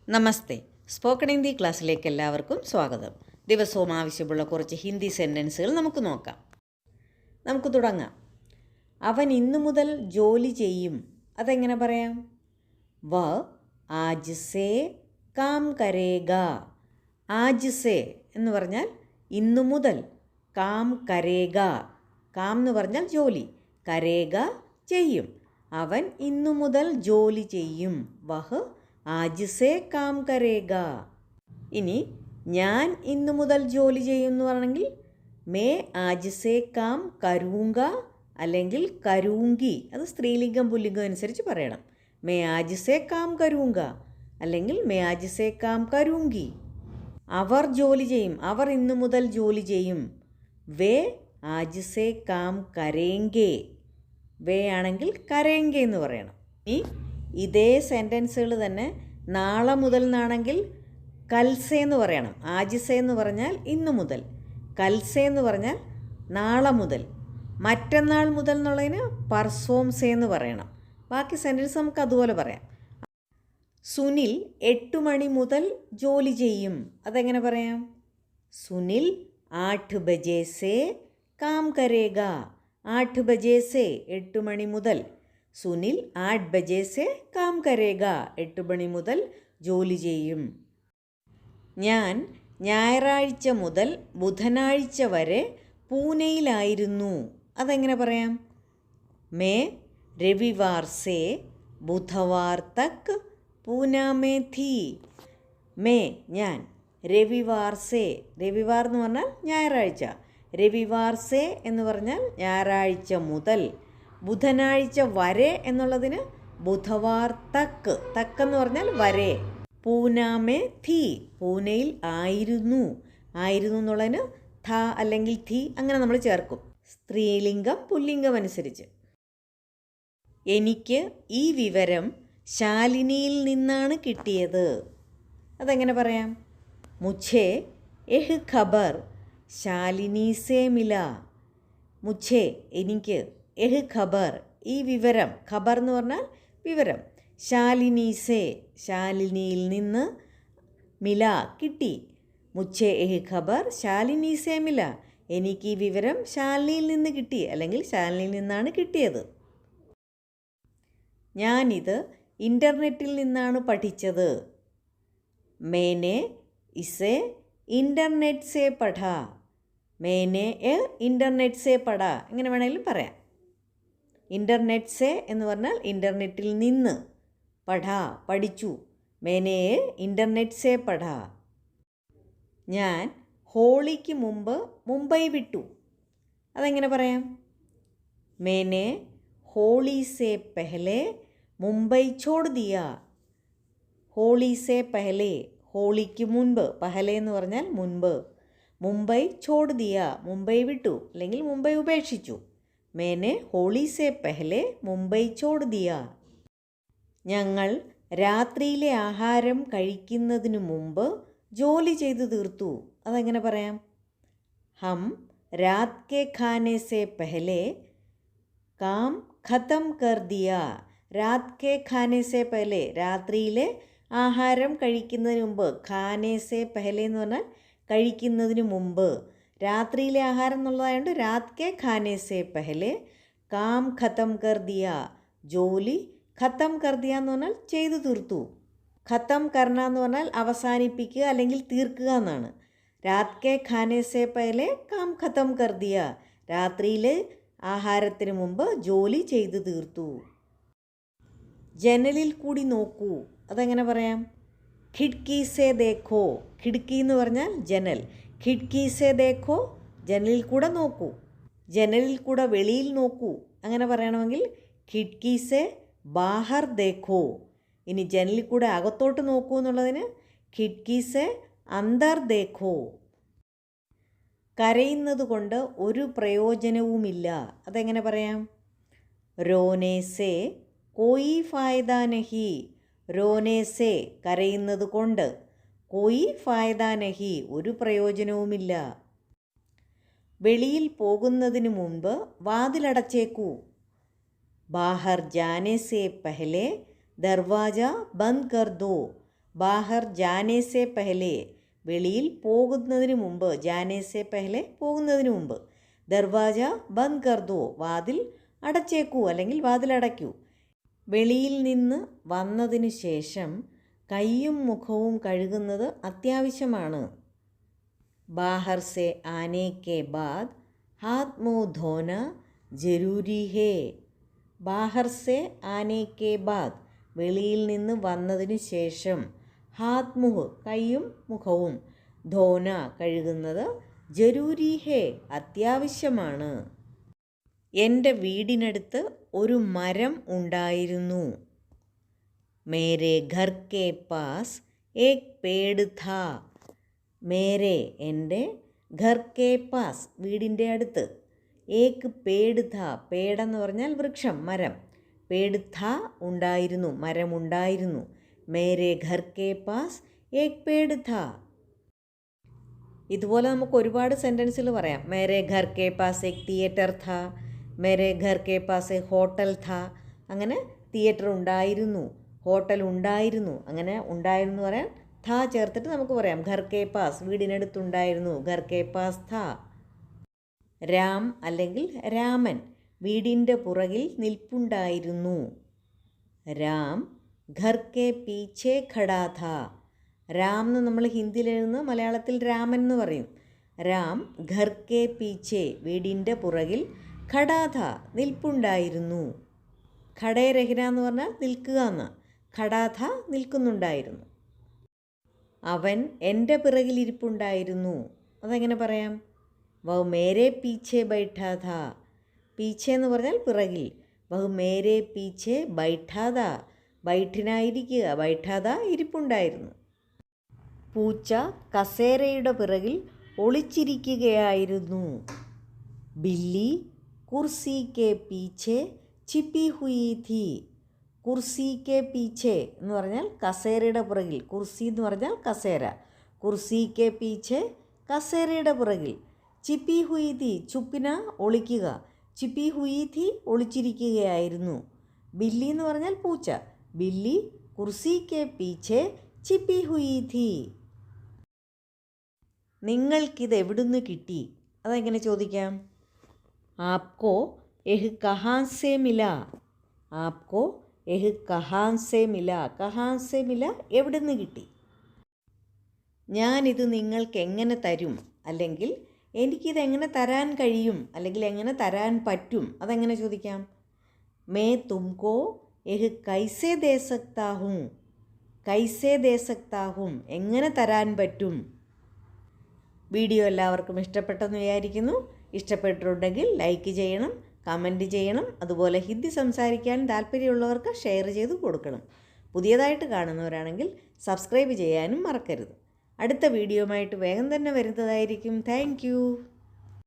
നമസ്തേ. Spoken Hindi ക്ലാസ്സിലേക്ക് എല്ലാവർക്കും സ്വാഗതം. ദിവസവും ആവശ്യമുള്ള കുറച്ച് ഹിന്ദി സെൻറ്റൻസുകൾ നമുക്ക് നോക്കാം. നമുക്ക് തുടങ്ങാം. അവൻ ഇന്നു മുതൽ ജോലി ചെയ്യും. അതെങ്ങനെ പറയാം? വ ആജ് സേ കാം കരേഗ. ആജ് സേ എന്ന് പറഞ്ഞാൽ ഇന്നു മുതൽ, കാം കരേഗ, കാം എന്ന് പറഞ്ഞാൽ ജോലി, കരേഗ ചെയ്യും. അവൻ ഇന്നു മുതൽ ജോലി ചെയ്യും. വഹ് ആജ് സേ കാം കരേഗ. ഇനി ഞാൻ ഇന്നു മുതൽ ജോലി ചെയ്യുമെന്ന് പറയണമെങ്കിൽ മേ ആജ് സേ കാം കരൂങ്ക അല്ലെങ്കിൽ കരൂങ്കി. അത് സ്ത്രീലിംഗം പുല്ലിംഗം അനുസരിച്ച് പറയണം. മേ ആജ് സേ കാം കരൂങ്ക അല്ലെങ്കിൽ മേ ആജ് സേ കാം കരൂങ്കി. അവർ ജോലി ചെയ്യും, അവർ ഇന്നു മുതൽ ജോലി ചെയ്യും. വേ ആജ് സേ കാം കരേങ്കെ. വേ ആണെങ്കിൽ കരേങ്കെ എന്ന് പറയണം. ഇനി ഇതേ സെൻറ്റൻസുകൾ തന്നെ നാളെ മുതൽ എന്നാണെങ്കിൽ കൽസേ എന്ന് പറയണം. ആജിസേ എന്ന് പറഞ്ഞാൽ ഇന്നു മുതൽ, കൽസേ എന്ന് പറഞ്ഞാൽ നാളെ മുതൽ, മറ്റന്നാൾ മുതൽ എന്നുള്ളതിന് പർസോംസേ എന്ന് പറയണം. ബാക്കി സെൻറ്റൻസ് നമുക്ക് അതുപോലെ പറയാം. സുനിൽ 8 മണി മുതൽ ജോലി ചെയ്യും. അതെങ്ങനെ പറയാം? സുനിൽ 8 ബജേ സേ കാം കരേഗ. 8 ബജേ സേ 8 മണി മുതൽ. സുനിൽ 8 ബജേ സേ കാം കരേഗ. 8 മണി മുതൽ ജോലി ചെയ്യും. ഞാൻ ഞായറാഴ്ച മുതൽ ബുധനാഴ്ച വരെ പൂനെയിലായിരുന്നു. അതെങ്ങനെ പറയാം? May രവിവാർ say ബുധവാർ തക്ക് Pune may ഥി. May ഞാൻ, രവിവാർ സേ, രവിവാർ എന്ന് പറഞ്ഞാൽ ഞായറാഴ്ച, രവിവാർ സേ എന്ന് പറഞ്ഞാൽ ഞായറാഴ്ച മുതൽ, ബുധനാഴ്ച വരെ എന്നുള്ളതിന് ബുധവാർ തക്ക്, തക്കെന്ന് പറഞ്ഞാൽ വരെ, പൂനാമേ ഥി, പൂനെയിൽ ആയിരുന്നു, ആയിരുന്നു എന്നുള്ളതിന് ഥ അല്ലെങ്കിൽ ഥി അങ്ങനെ നമ്മൾ ചേർക്കും, സ്ത്രീലിംഗം പുല്ലിംഗം അനുസരിച്ച്. എനിക്ക് ഈ വിവരം ശാലിനിയിൽ നിന്നാണ് കിട്ടിയത്. അതെങ്ങനെ പറയാം? മുझे എഹ് ഖബർ ശാലിനി സേ മില. മുझे എനിക്ക്, എഹ് ഖബർ ഈ വിവരം, ഖബർ എന്ന് പറഞ്ഞാൽ വിവരം, ശാലിനി സേ ശാലിനിയിൽ നിന്ന്, മില കിട്ടി. മുझे എഹ് ഖബർ ശാലിനി സേ മില എനിക്ക് ഈ വിവരം ശാലിനിയിൽ നിന്ന് കിട്ടി അല്ലെങ്കിൽ ശാലിനിയിൽ നിന്നാണ് കിട്ടിയത്. ഞാനിത് ഇൻ്റർനെറ്റിൽ നിന്നാണ് പഠിച്ചത്. മേനെ ഇസെ ഇൻ്റർനെറ്റ് സേ പഠ. മേനെ ഇൻ്റർനെറ്റ് സേ പഠ എങ്ങനെ വേണമെങ്കിലും പറയാം. ഇൻ്റർനെറ്റ് സേ എന്ന് പറഞ്ഞാൽ ഇൻ്റർനെറ്റിൽ നിന്ന്, പഠ പഠിച്ചു, മേനെ ഇൻ്റർനെറ്റ് സേ പഠ. ഞാൻ ഹോളിക്ക് മുമ്പ് മുംബൈ വിട്ടു. അതെങ്ങനെ പറയാം? മേനെ ഹോളി സേ പെഹലെ മുംബൈ ചോട് ദിയ. ഹോളി സേ പെഹലെ, ഹോളിക്ക് മുൻപ്, പെഹലെ എന്ന് പറഞ്ഞാൽ മുൻപ്, മുംബൈ ചോട് ദിയ മുംബൈ വിട്ടു അല്ലെങ്കിൽ മുംബൈ ഉപേക്ഷിച്ചു. മേനെ ഹോളി സേ പെഹലെ മുംബൈ ചോട് ദിയ. ഞങ്ങൾ രാത്രിയിലെ ആഹാരം കഴിക്കുന്നതിന് മുമ്പ് ജോലി ചെയ്തു തീർത്തു. അതെങ്ങനെ പറയാം? ഹം രാത് കെ ഖാനെ സേ പെഹലെ കാം ഖത്തം കർ ദിയ. രാത് കെ ഖാനെ സേ പെഹലെ രാത്രിയിലെ ആഹാരം കഴിക്കുന്നതിന് മുമ്പ്, ഖാനെ സേ പെഹലെ എന്ന് പറഞ്ഞാൽ കഴിക്കുന്നതിന് മുമ്പ്, രാത്രിയിലെ ആഹാരം എന്നുള്ളതായതുകൊണ്ട് രാത് കെ ഖാനെ സേ പെഹലെ കാം ഖത്തം കർ ദിയ ജോലി ഖത്തം കർ ദിയ എന്ന് പറഞ്ഞാൽ ചെയ്തു തീർത്തു. ഖത്തം കർണ എന്ന് പറഞ്ഞാൽ അവസാനിപ്പിക്കുക അല്ലെങ്കിൽ തീർക്കുക എന്നാണ്. രാത് കെ ഖാനെ സേ പെഹലെ കാം ഖത്തം കർ ദിയ രാത്രിയിലെ ആഹാരത്തിന് മുമ്പ് ജോലി ചെയ്തു തീർത്തു. ജനലിൽ കൂടി നോക്കൂ. അതെങ്ങനെ പറയാം? ഖിഡ്കി സേ ദേഖോ. ഖിഡ്കി എന്ന് പറഞ്ഞാൽ ജനൽ, ഖിഡ്കി സേ ദേഖോ ജനലിൽ കൂടെ നോക്കൂ, ജനലിൽ കൂടെ വെളിയിൽ നോക്കൂ. അങ്ങനെ പറയണമെങ്കിൽ ഖിഡ്കി സേ ബാഹർ ദേഖോ. ഇനി ജനലിൽ കൂടെ അകത്തോട്ട് നോക്കൂ എന്നുള്ളതിന് ഖിഡ്കി സേ അന്തർ ദേഖോ. കരയുന്നത് കൊണ്ട് ഒരു പ്രയോജനവുമില്ല. അതെങ്ങനെ പറയാം? രോനെ സേ കോയി ഫായദ നഹി. രോനെ സേ കരയുന്നത് കൊണ്ട്, കോയി ഫായദ നഹി ഒരു പ്രയോജനവുമില്ല. വെളിയിൽ പോകുന്നതിന് മുമ്പ് വാതിലടച്ചേക്കൂ. ബാഹർ ജാനെ സേ പെഹലെ ദർവാജ ബന്ദ് കർ ദോ. ബാഹർ ജാനേ സെ പെഹലെ, വെളിയിൽ പോകുന്നതിന് മുമ്പ്. ജാനേ സെ പെഹലെ, പോകുന്നതിന് മുമ്പ്. ദർവാജ ബന്ദ് കർ ദോ, വാതിൽ അടച്ചേക്കൂ അല്ലെങ്കിൽ വാതിലടയ്ക്കൂ. വെളിയിൽ നിന്ന് വന്നതിന് ശേഷം കൈയും മുഖവും കഴുകുന്നത് അത്യാവശ്യമാണ്. ബാഹർ സെ ആനെ കെ ബാദ് ഹാത്ത് മുഹ് ധോന ജരൂരി ഹേ. ബാഹർ സെ ആനെ കെ ബാദ്, വെളിയിൽ നിന്ന് വന്നതിന് ശേഷം. ഹാത്ത് മുഹ്, കൈയും മുഖവും. ധോന, കഴുകുന്നത്. ജരൂരി ഹേ, അത്യാവശ്യമാണ്. എൻ്റെ വീടിനടുത്ത് ഒരു മരം ഉണ്ടായിരുന്നു. മേരെ ഘർ കെ പാസ് ഏക് പേട് ഥാ. മേരെ, എൻ്റെ. ഘർ കെ പാസ്, വീടിൻ്റെ അടുത്ത്. ഏക് പേട് ഥാ, പേടെന്ന് പറഞ്ഞാൽ വൃക്ഷം, മരം. പേട് ഥാ, ഉണ്ടായിരുന്നു, മരമുണ്ടായിരുന്നു. മേരെ ഘർ കെ പാസ് ഏക് പേട് ഥാ. ഇതുപോലെ നമുക്ക് ഒരുപാട് സെൻറ്റൻസുകൾ പറയാം. മേരെ ഘർ കെ പാസ് ഏക് തിയേറ്റർ ഥാ, മേരെ ഘർ കെ പാസ് ഏക് ഹോട്ടൽ ഥാ. അങ്ങനെ തിയേറ്റർ ഉണ്ടായിരുന്നു, ഹോട്ടൽ ഉണ്ടായിരുന്നു. അങ്ങനെ ഉണ്ടായിരുന്നു പറയാൻ ഥാ ചേർത്തിട്ട് നമുക്ക് പറയാം. ഘർ കെ പാസ്, വീടിനടുത്തുണ്ടായിരുന്നു. ഘർ കെ പാസ് ഥാ. രാം അല്ലെങ്കിൽ രാമൻ, വീടിൻ്റെ പുറകിൽ നിൽപ്പുണ്ടായിരുന്നു. രാം ഘർ കെ പീछे ഖടാ ഥാ. രാം എന്ന് നമ്മൾ ഹിന്ദിയിൽ എഴുതുന്ന മലയാളത്തിൽ രാമൻ എന്ന് പറയും. രാം ഘർ കെ പീछे, വീടിൻ്റെ പുറകിൽ. ഖടാ ഥാ, നിൽപ്പുണ്ടായിരുന്നു. ഖടേ രഹിന എന്ന് പറഞ്ഞാൽ നിൽക്കുക എന്ന്. ഖടാ ഥാ, നിൽക്കുന്നുണ്ടായിരുന്നു. അവൻ എൻ്റെ പിറകിലിരിപ്പുണ്ടായിരുന്നു. അതെങ്ങനെ പറയാം? വഹ് മേരെ പീछे ബൈഠാ ഥാ. പീछे എന്ന് പറഞ്ഞാൽ പിറകിൽ. വഹ് മേരെ പീछे ബൈഠാ ഥാ, ബൈഠിനായിരിക്കുക. ബൈഠാ ഥാ, ഇരിപ്പുണ്ടായിരുന്നു. പൂച്ച കസേരയുടെ പിറകിൽ ഒളിച്ചിരിക്കുകയായിരുന്നു. ബില്ലി കുർസി കെ പീछे ചിപ്പി ഹുയി ഥി. കുർസി കെ പീछे എന്ന് പറഞ്ഞാൽ കസേരയുടെ പുറകിൽ. കുർസി എന്ന് പറഞ്ഞാൽ കസേര. കുർസി കെ പീछे, കസേരയുടെ പുറകിൽ. ചിപ്പി ഹുയി ഥി, ചുപ്പിന, ഒളിക്കുക. ചിപ്പി ഹുയി ഥി, ഒളിച്ചിരിക്കുകയായിരുന്നു. ബില്ലി എന്ന് പറഞ്ഞാൽ പൂച്ച. ബില്ലി കുർസി കെ പീछे ചിപ്പി ഹുയി ഥി. നിങ്ങൾക്കിത് എവിടുന്ന് കിട്ടി? അതെങ്ങനെ ചോദിക്കാം? ആപ്കോ എഹ് കഹാൻ സെ മില. ആപ്കോ എഹ് കഹാൻ സെ മില. കഹാൻ സെ മില, എവിടുന്ന് കിട്ടി. ഞാനിത് നിങ്ങൾക്ക് എങ്ങനെ തരും, അല്ലെങ്കിൽ എനിക്കിതെങ്ങനെ തരാൻ കഴിയും, അല്ലെങ്കിൽ എങ്ങനെ തരാൻ പറ്റും, അതെങ്ങനെ ചോദിക്കാം? മേ തുംകോ എഹ് കൈസേ ദേ സക്താ ഹൂം. കൈസേ ദേ സക്താ ഹൂം, എങ്ങനെ തരാൻ പറ്റും. വീഡിയോ എല്ലാവർക്കും ഇഷ്ടപ്പെട്ടെന്ന് വിചാരിക്കുന്നു. ഇഷ്ടപ്പെട്ടിട്ടുണ്ടെങ്കിൽ ലൈക്ക് ചെയ്യണം, കമൻറ്റ് ചെയ്യണം. അതുപോലെ ഹിന്ദി സംസാരിക്കാൻ താല്പര്യമുള്ളവർക്ക് ഷെയർ ചെയ്ത് കൊടുക്കണം. പുതിയതായിട്ട് കാണുന്നവരാണെങ്കിൽ സബ്സ്ക്രൈബ് ചെയ്യാനും മറക്കരുത്. അടുത്ത വീഡിയോയുമായിട്ട് വേഗം തന്നെ വരുന്നതായിരിക്കും. താങ്ക്